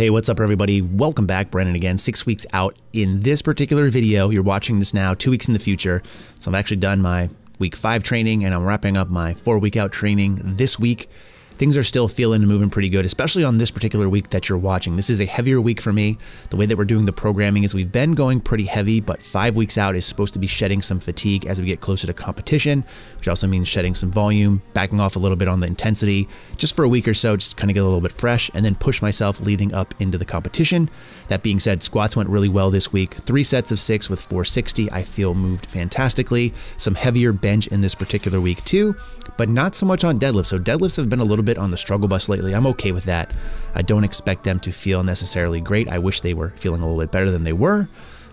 Hey, what's up everybody? Welcome back, Brandon again. 6 weeks out in this particular video. You're watching this now 2 weeks in the future. So I've actually done my week 5 training and I'm wrapping up my 4-week out training this week. Things are still feeling and moving pretty good, especially on this particular week that you're watching. This is a heavier week for me. The way that we're doing the programming is we've been going pretty heavy, but 5 weeks out is supposed to be shedding some fatigue as we get closer to competition, which also means shedding some volume, backing off a little bit on the intensity, just for a week or so, just kind of get a little bit fresh, and then push myself leading up into the competition. That being said, squats went really well this week. 3 sets of 6 with 460. I feel moved fantastically. Some heavier bench in this particular week too, but not so much on deadlifts. So deadlifts have been a little bit on the struggle bus lately. I'm okay with that. I don't expect them to feel necessarily great. I wish they were feeling a little bit better than they were.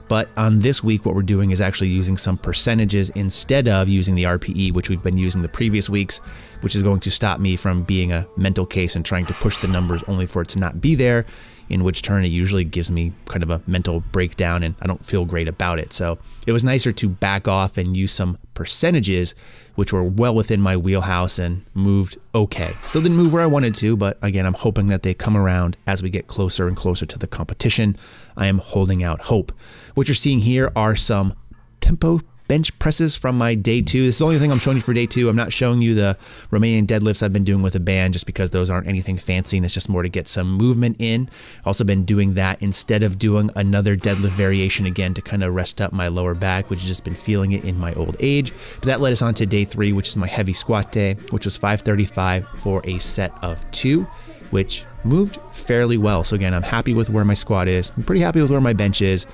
But on this week, what we're doing is actually using some percentages instead of using the RPE, which we've been using the previous weeks, which is going to stop me from being a mental case and trying to push the numbers only for it to not be there, in which turn it usually gives me kind of a mental breakdown and I don't feel great about it. So it was nicer to back off and use some percentages, which were well within my wheelhouse and moved okay. Still didn't move where I wanted to, but again, I'm hoping that they come around as we get closer and closer to the competition. I am holding out hope. What you're seeing here are some tempo bench presses from my day 2. This is the only thing I'm showing you for day 2. I'm not showing you the Romanian deadlifts I've been doing with a band just because those aren't anything fancy and it's just more to get some movement in. Also been doing that instead of doing another deadlift variation again to kind of rest up my lower back, which has just been feeling it in my old age. But that led us on to day 3, which is my heavy squat day, which was 535 for a set of 2, which moved fairly well. So again, I'm happy with where my squat is. I'm pretty happy with where my bench is.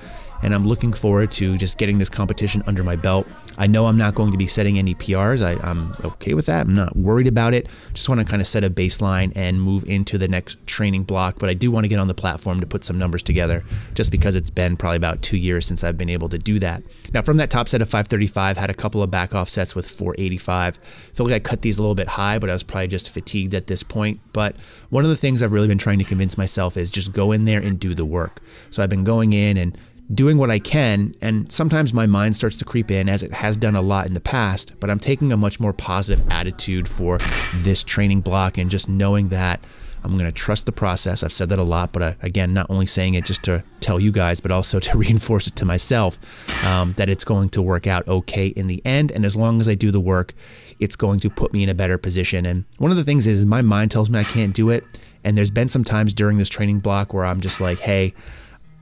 And I'm looking forward to just getting this competition under my belt. I know I'm not going to be setting any PRs. I'm okay with that. I'm not worried about it. Just want to kind of set a baseline and move into the next training block. But I do want to get on the platform to put some numbers together just because it's been probably about 2 years since I've been able to do that. Now from that top set of 535, had a couple of back off sets with 485. I feel like I cut these a little bit high, but I was probably just fatigued at this point. But one of the things I've really been trying to convince myself is just go in there and do the work. So I've been going in and doing what I can, and sometimes my mind starts to creep in, as it has done a lot in the past, but I'm taking a much more positive attitude for this training block and just knowing that I'm going to trust the process. I've said that a lot, but again, not only saying it just to tell you guys, but also to reinforce it to myself, that it's going to work out okay in the end, and as long as I do the work, it's going to put me in a better position. And one of the things is my mind tells me I can't do it, and there's been some times during this training block where I'm just like, hey,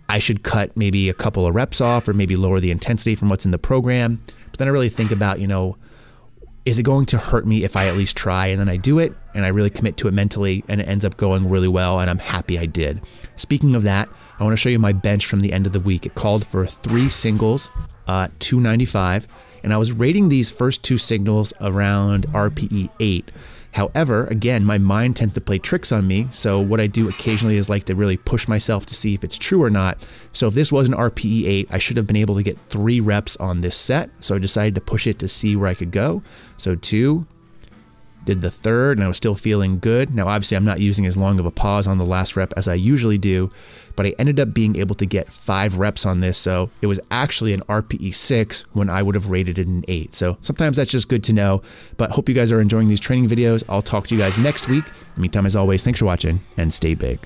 I should cut maybe a couple of reps off or maybe lower the intensity from what's in the program. But then I really think about, you know, is it going to hurt me if I at least try? And then I do it and I really commit to it mentally and it ends up going really well and I'm happy I did. Speaking of that, I want to show you my bench from the end of the week. It called for 3 singles, 295, and I was rating these first 2 signals around RPE 8. However, again, my mind tends to play tricks on me, so what I do occasionally is like to really push myself to see if it's true or not. So if this was an RPE 8, I should have been able to get 3 reps on this set, so I decided to push it to see where I could go. So 2, did the 3rd, and I was still feeling good. Now obviously I'm not using as long of a pause on the last rep as I usually do, but I ended up being able to get 5 reps on this, so it was actually an RPE 6 when I would have rated it an 8. So sometimes that's just good to know, but hope you guys are enjoying these training videos. I'll talk to you guys next week. In the meantime, as always, thanks for watching and stay big.